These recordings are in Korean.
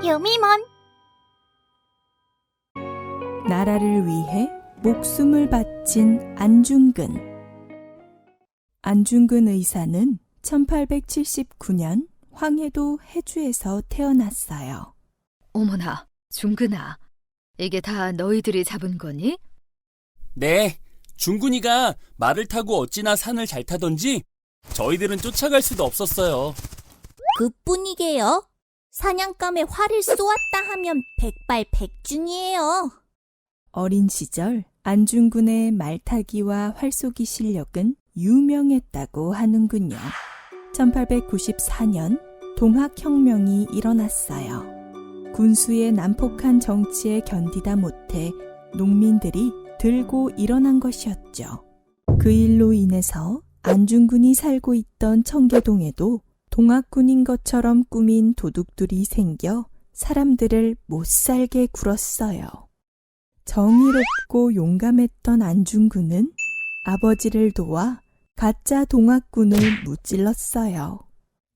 유미몬. 나라를 위해 목숨을 바친 안중근. 안중근 의사는 1879년 황해도 해주에서 태어났어요. 어머나, 중근아. 이게 다 너희들이 잡은 거니? 네, 중근이가 말을 타고 어찌나 산을 잘 타던지 저희들은 쫓아갈 수도 없었어요. 그뿐이게요. 사냥감에 활을 쏘았다 하면 백발백중이에요. 어린 시절 안중근의 말타기와 활쏘기 실력은 유명했다고 하는군요. 1894년 동학혁명이 일어났어요. 군수의 난폭한 정치에 견디다 못해 농민들이 들고 일어난 것이었죠. 그 일로 인해서 안중근이 살고 있던 청계동에도 동학군인 것처럼 꾸민 도둑들이 생겨 사람들을 못살게 굴었어요. 정의롭고 용감했던 안중근은 아버지를 도와 가짜 동학군을 무찔렀어요.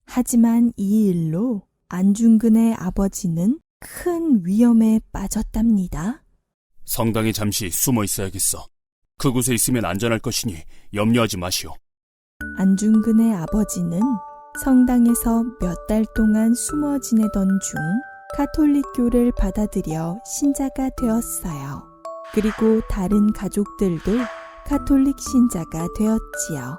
하지만 이 일로 안중근의 아버지는 큰 위험에 빠졌답니다. 성당에 잠시 숨어 있어야겠어. 그곳에 있으면 안전할 것이니 염려하지 마시오. 안중근의 아버지는 성당에서 몇 달 동안 숨어 지내던 중 가톨릭교를 받아들여 신자가 되었어요. 그리고 다른 가족들도 가톨릭 신자가 되었지요.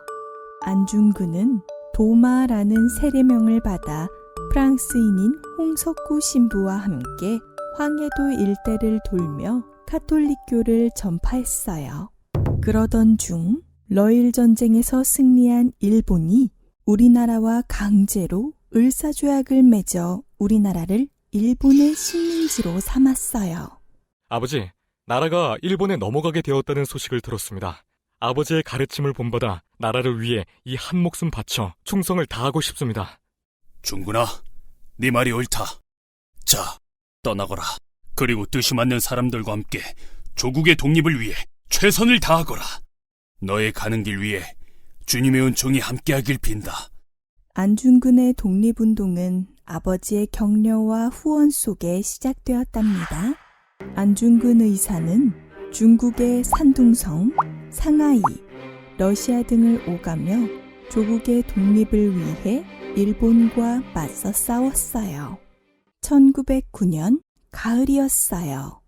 안중근은 도마라는 세례명을 받아 프랑스인인 홍석구 신부와 함께 황해도 일대를 돌며 가톨릭교를 전파했어요. 그러던 중 러일 전쟁에서 승리한 일본이 우리나라와 강제로 을사조약을 맺어 우리나라를 일본의 식민지로 삼았어요. 아버지, 나라가 일본에 넘어가게 되었다는 소식을 들었습니다. 아버지의 가르침을 본받아 나라를 위해 이 한 목숨 바쳐 충성을 다하고 싶습니다. 중근아, 네 말이 옳다. 자, 떠나거라. 그리고 뜻이 맞는 사람들과 함께 조국의 독립을 위해 최선을 다하거라. 너의 가는 길 위에 주님의 은총이 함께하길 빈다. 안중근의 독립운동은 아버지의 격려와 후원 속에 시작되었답니다. 안중근 의사는 중국의 산둥성, 상하이, 러시아 등을 오가며 조국의 독립을 위해 일본과 맞서 싸웠어요. 1909년 가을이었어요.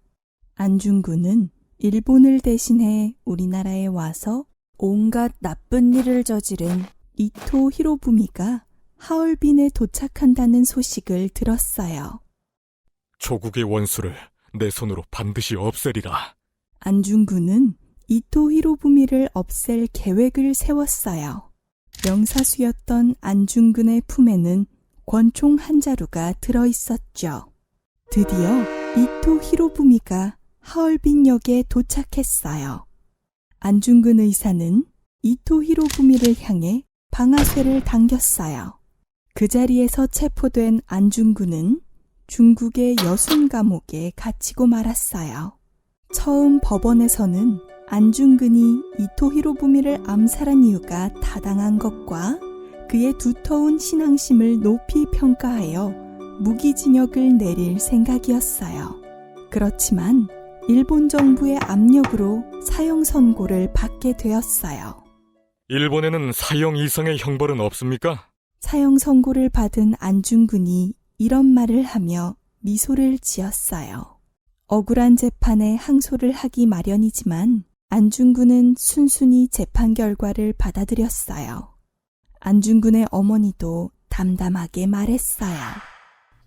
안중근은 일본을 대신해 우리나라에 와서 온갖 나쁜 일을 저지른 이토 히로부미가 하얼빈에 도착한다는 소식을 들었어요. 조국의 원수를 내 손으로 반드시 없애리라. 안중근은 이토 히로부미를 없앨 계획을 세웠어요. 명사수였던 안중근의 품에는 권총 한 자루가 들어있었죠. 드디어 이토 히로부미가 하얼빈역에 도착했어요. 안중근 의사는 이토 히로부미를 향해 방아쇠를 당겼어요. 그 자리에서 체포된 안중근은 중국의 여순 감옥에 갇히고 말았어요. 처음 법원에서는 안중근이 이토 히로부미를 암살한 이유가 타당한 것과 그의 두터운 신앙심을 높이 평가하여 무기징역을 내릴 생각이었어요. 그렇지만 일본 정부의 압력으로 사형 선고를 받게 되었어요. 일본에는 사형 이상의 형벌은 없습니까? 사형 선고를 받은 안중근이 이런 말을 하며 미소를 지었어요. 억울한 재판에 항소를 하기 마련이지만 안중근은 순순히 재판 결과를 받아들였어요. 안중근의 어머니도 담담하게 말했어요.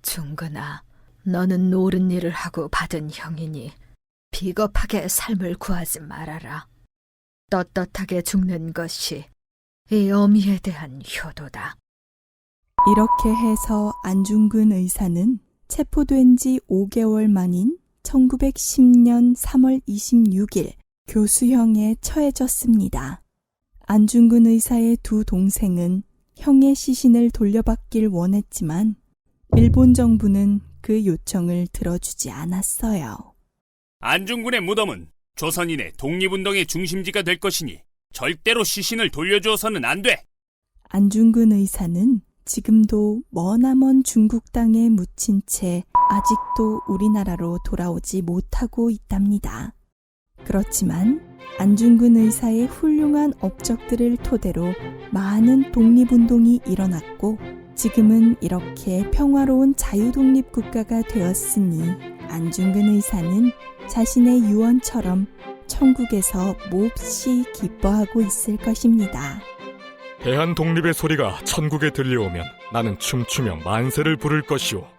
중근아, 너는 옳은 일을 하고 받은 형이니 비겁하게 삶을 구하지 말아라. 떳떳하게 죽는 것이 이 어미에 대한 효도다. 이렇게 해서 안중근 의사는 체포된 지 5개월 만인 1910년 3월 26일 교수형에 처해졌습니다. 안중근 의사의 두 동생은 형의 시신을 돌려받길 원했지만 일본 정부는 그 요청을 들어주지 않았어요. 안중근의 무덤은 조선인의 독립운동의 중심지가 될 것이니 절대로 시신을 돌려주어서는 안 돼. 안중근 의사는 지금도 머나먼 중국 땅에 묻힌 채 아직도 우리나라로 돌아오지 못하고 있답니다. 그렇지만 안중근 의사의 훌륭한 업적들을 토대로 많은 독립운동이 일어났고 지금은 이렇게 평화로운 자유독립국가가 되었으니 안중근 의사는 자신의 유언처럼 천국에서 몹시 기뻐하고 있을 것입니다. 대한 독립의 소리가 천국에 들려오면 나는 춤추며 만세를 부를 것이오.